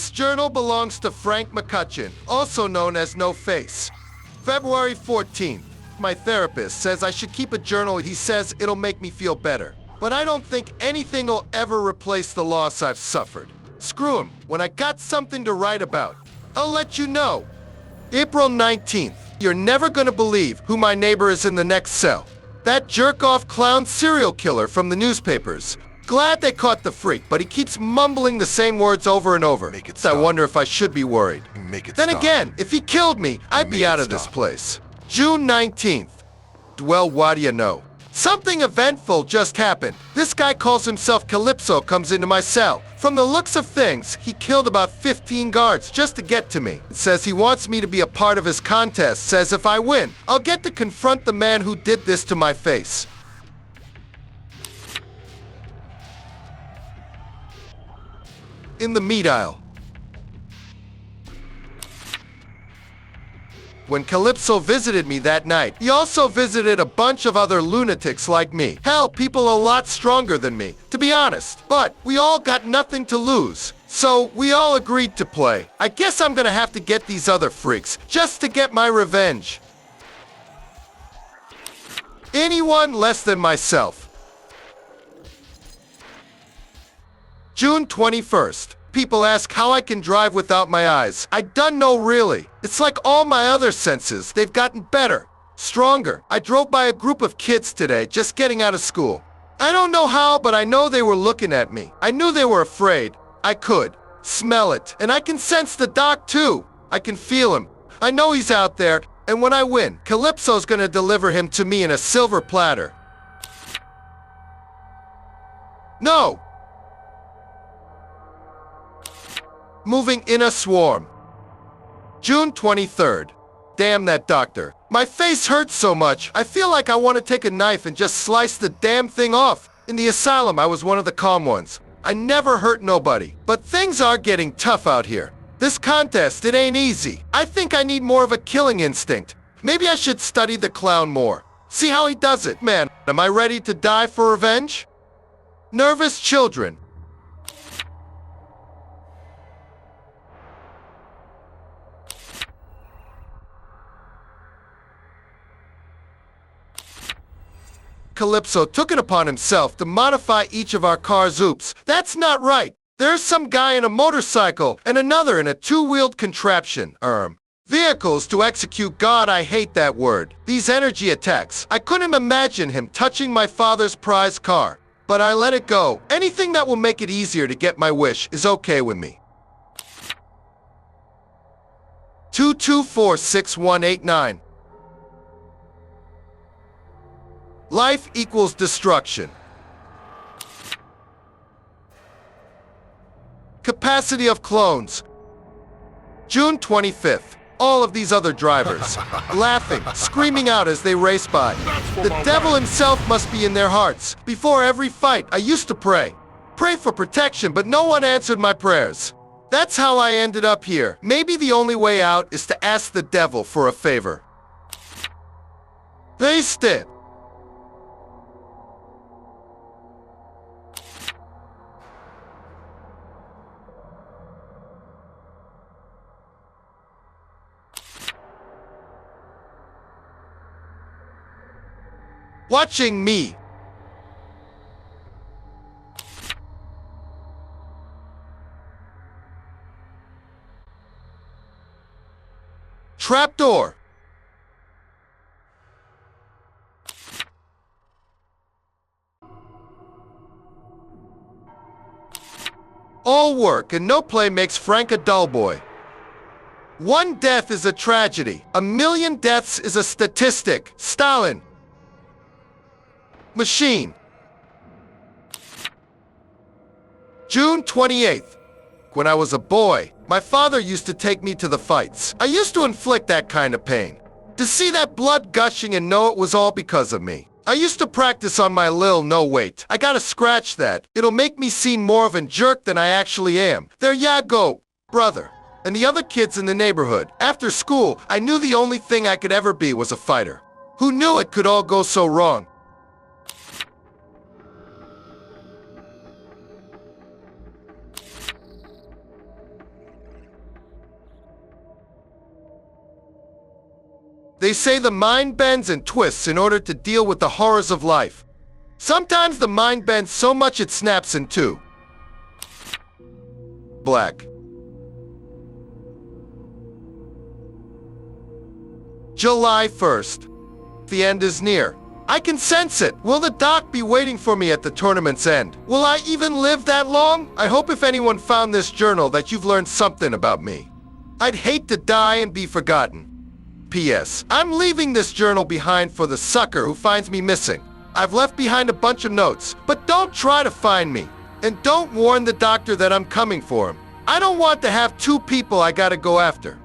This journal belongs to Frank McCutcheon, also known as No Face. February 14th. My therapist says I should keep a journal. He says it'll make me feel better. But I don't think anything will ever replace the loss I've suffered. Screw him. When I got something to write about, I'll let you know. April 19th. You're never gonna believe who my neighbor is in the next cell. That jerk-off clown serial killer from the newspapers. Glad they caught the freak, but he keeps mumbling the same words over and over. Make it stop. I wonder if I should be worried. Make it Then stop. again, if he killed me, I'd be out of this place. June 19th. Well, what do you know? Something eventful just happened. This guy calls himself Calypso comes into my cell. From the looks of things, he killed about 15 guards just to get to me. Says he wants me to be a part of his contest. Says if I win, I'll get to confront the man who did this to my face. In the meat aisle. When Calypso visited me that night, he also visited a bunch of other lunatics like me. Hell, people a lot stronger than me, to be honest. But we all got nothing to lose. So we all agreed to play. I guess I'm gonna have to get these other freaks, just to get my revenge. Anyone less than myself. June 21st. People ask how I can drive without my eyes. I done know really. It's like all my other senses. They've gotten better, stronger. I drove by a group of kids today just getting out of school. I don't know how, but I know they were looking at me. I knew they were afraid. I could smell it. And I can sense the doc too. I can feel him. I know he's out there. And when I win, Calypso's gonna deliver him to me in a silver platter. No! Moving in a swarm. June 23rd. Damn that doctor. My face hurts so much, I feel like I want to take a knife and just slice the damn thing off. In the asylum, I was one of the calm ones. I never hurt nobody. But things are getting tough out here. This contest, it ain't easy. I think I need more of a killing instinct. Maybe I should study the clown more. See how he does it. Man, am I ready to die for revenge? Nervous children. Calypso took it upon himself to modify each of our cars. Oops, that's not right. There's some guy in a motorcycle and another in a two-wheeled contraption. Vehicles to execute. God, I hate that word. These energy attacks. I couldn't imagine him touching my father's prize car. But I let it go. Anything that will make it easier to get my wish is okay with me. 2246189. Life equals destruction. Capacity of clones. June 25th. All of these other drivers, laughing, screaming out as they race by. The devil himself must be in their hearts. Before every fight, I used to pray. Pray for protection, but no one answered my prayers. That's how I ended up here. Maybe the only way out is to ask the devil for a favor. Paste it. Watching me. Trapdoor. All work and no play makes Frank a dull boy. One death is a tragedy. 1,000,000 deaths is a statistic. Stalin. Machine. June 28th. When I was a boy, my father used to take me to the fights. I used to inflict that kind of pain. To see that blood gushing and know it was all because of me. I used to practice on my lil no wait. I gotta scratch that. It'll make me seem more of a jerk than I actually am. There ya go, brother. And the other kids in the neighborhood. After school, I knew the only thing I could ever be was a fighter. Who knew it could all go so wrong? They say the mind bends and twists in order to deal with the horrors of life. Sometimes the mind bends so much it snaps in two. Black. July 1st. The end is near. I can sense it. Will the doc be waiting for me at the tournament's end? Will I even live that long? I hope if anyone found this journal that you've learned something about me. I'd hate to die and be forgotten. P.S. I'm leaving this journal behind for the sucker who finds me missing. I've left behind a bunch of notes, but don't try to find me. And don't warn the doctor that I'm coming for him. I don't want to have two people I gotta go after.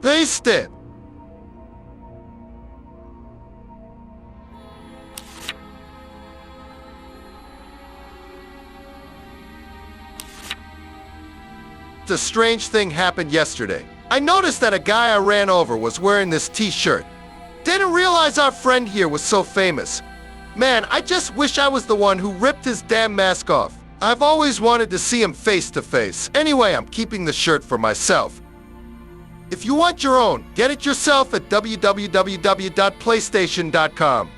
Paste it. A strange thing happened yesterday. I noticed that a guy I ran over was wearing this t-shirt. Didn't realize our friend here was so famous. Man, I just wish I was the one who ripped his damn mask off. I've always wanted to see him face to face. Anyway, I'm keeping the shirt for myself. If you want your own, get it yourself at www.playstation.com.